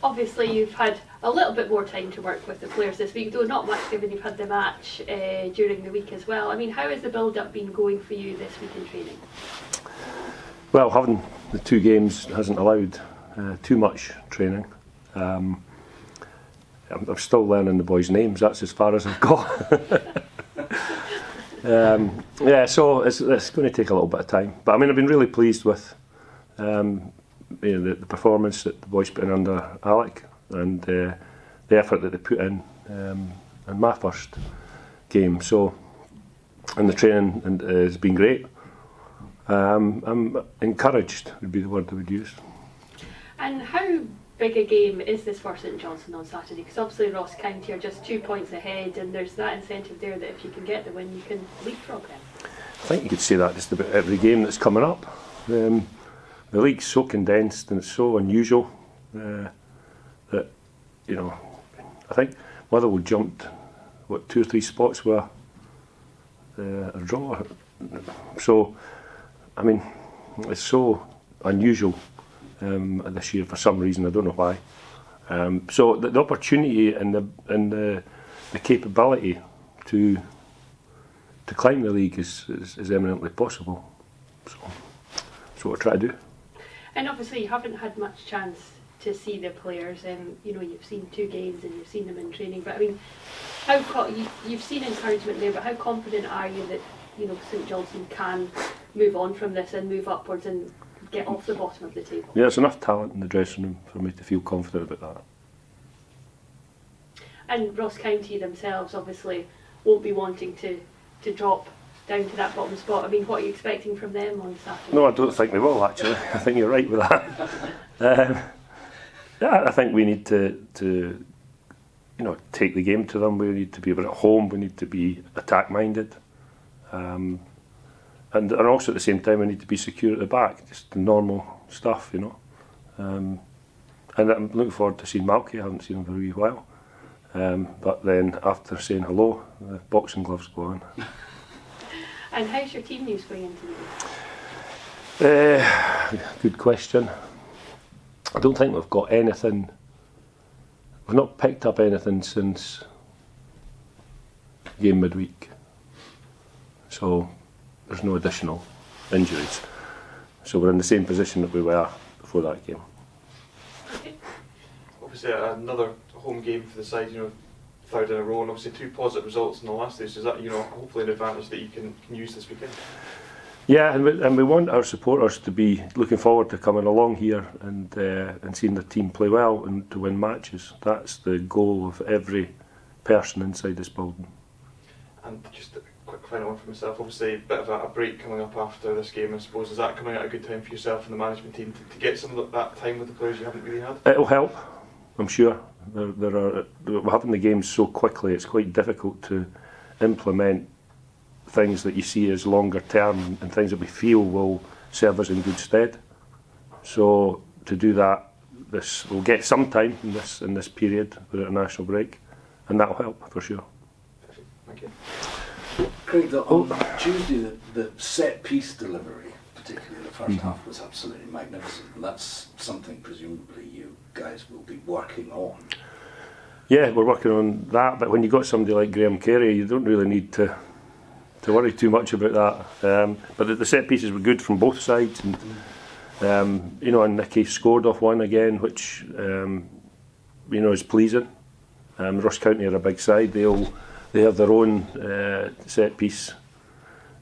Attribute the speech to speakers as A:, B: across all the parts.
A: obviously you've had a little bit more time to work with the players this week, though not much given you've had the match during the week as well. I mean, how has the build-up been going for you this week in training?
B: Well, having the 2 games hasn't allowed too much training. I'm still learning the boys' names. That's as far as I've got. Yeah, so it's going to take a little bit of time. But I mean, I've been really pleased with the performance that the boys put in under Alec, and the effort that they put in my first game. So, and the training has been great. I'm encouraged would be the word I would use.
A: And how big a game is this for St Johnstone on Saturday? Because obviously Ross County are just 2 points ahead, and there's that incentive there that if you can get the win, you can leapfrog them.
B: I think you could say that just about every game that's coming up. The league's so condensed and it's so unusual that, you know, I think Motherwell jumped 2 or 3 spots with a draw. So, I mean, it's so unusual this year for some reason. I don't know why. So the opportunity and the capability to climb the league is eminently possible. So that's what I try to do.
A: And obviously you haven't had much chance to see the players, and you know, you've seen 2 games and you've seen them in training. But I mean, you've seen encouragement there. But how confident are you that, you know, St Johnstone can move on from this and move upwards and get off the bottom of the table?
B: Yeah, there's enough talent in the dressing room for me to feel confident about that.
A: And Ross County themselves obviously won't be wanting to drop down to that bottom spot. I mean, what are you expecting from them on Saturday?
B: No, I don't think they will, actually. I think you're right with that. Yeah, I think we need to you know, take the game to them. We need to be at home. We need to be attack-minded. And also at the same time, we need to be secure at the back. Just the normal stuff, you know. And I'm looking forward to seeing Malky. I haven't seen him for a wee while. But then after saying hello, the boxing gloves go on.
A: And how's your team news going into the week?
B: Good question. I don't think we've got anything. We've not picked up anything since game midweek. So there's no additional injuries. So we're in the same position that we were before that game.
A: Okay.
C: Obviously another home game for the side, you know, 3rd in a row, and obviously 2 positive results in the last day. So is that, you know, hopefully an advantage that you can use this weekend? Yeah,
B: and we want our supporters to be looking forward to coming along here and seeing the team play well and to win matches. That's the goal of every person inside this building.
C: And just a quick final one for myself. Obviously, a bit of a break coming up after this game, I suppose. Is that coming at a good time for yourself and the management team to get some of that time with the players you haven't really had?
B: It'll help, I'm sure. We're having the games so quickly, it's quite difficult to implement things that you see as longer term and things that we feel will serve us in good stead. So to do that, we'll get some time in this period with a national break, and that'll help for sure.
C: Thank you.
D: Craig, on Tuesday, the set piece delivery, particularly the first half, was absolutely magnificent, and that's something presumably you guys will be working on.
B: Yeah, we're working on that, but when you've got somebody like Graham Carey, you don't really need to worry too much about that. But the set pieces were good from both sides, and you know, and Nicky scored off one again, which you know, is pleasing. Ross County are a big side. They have their own set piece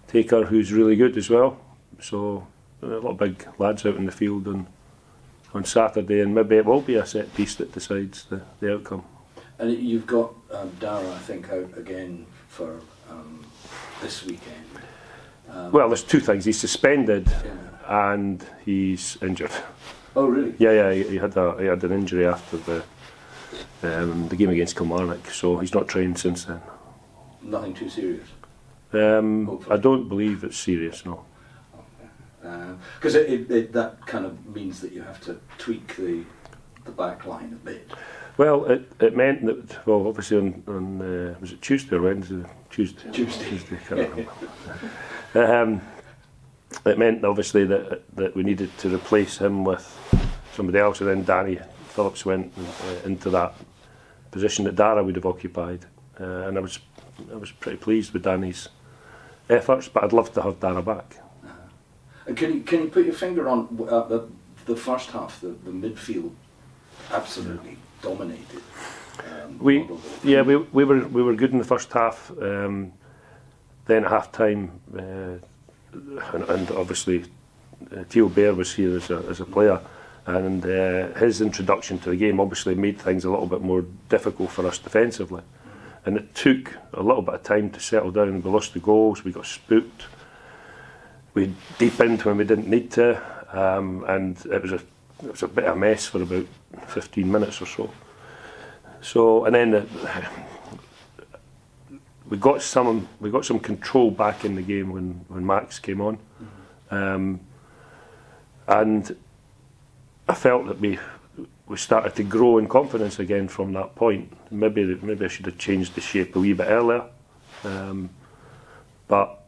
B: taker who's really good as well. So a lot of big lads out in the field on Saturday, and maybe it will be a set piece that decides the outcome.
D: And you've got Dara, I think, out again for this weekend.
B: Well, there's 2 things. He's suspended and he's injured.
D: Oh, really?
B: Yeah. He had an injury after the game against Kilmarnock, so he's not trained since then.
D: Nothing too serious?
B: I don't believe it's serious, no.
D: Because that kind of means that you have to tweak the back line a bit.
B: Well, it meant that, well, obviously on was it Tuesday or Wednesday? Tuesday, can't remember. It meant obviously that we needed to replace him with somebody else, and then Danny Phillips went into that position that Dara would have occupied, and I was pretty pleased with Danny's efforts, but I'd love to have Dara back.
D: And can you put your finger on the first half, the midfield absolutely dominated?
B: We were good in the first half. Then at half time, and obviously Theo Bair was here as a player, and his introduction to the game obviously made things a little bit more difficult for us defensively. And it took a little bit of time to settle down. We lost the goals, we got spooked, we deepened when we didn't need to, and it was a bit of a mess for about 15 minutes or so. So, and then we got some control back in the game when Max came on, and I felt that we started to grow in confidence again from that point. Maybe I should have changed the shape a wee bit earlier, but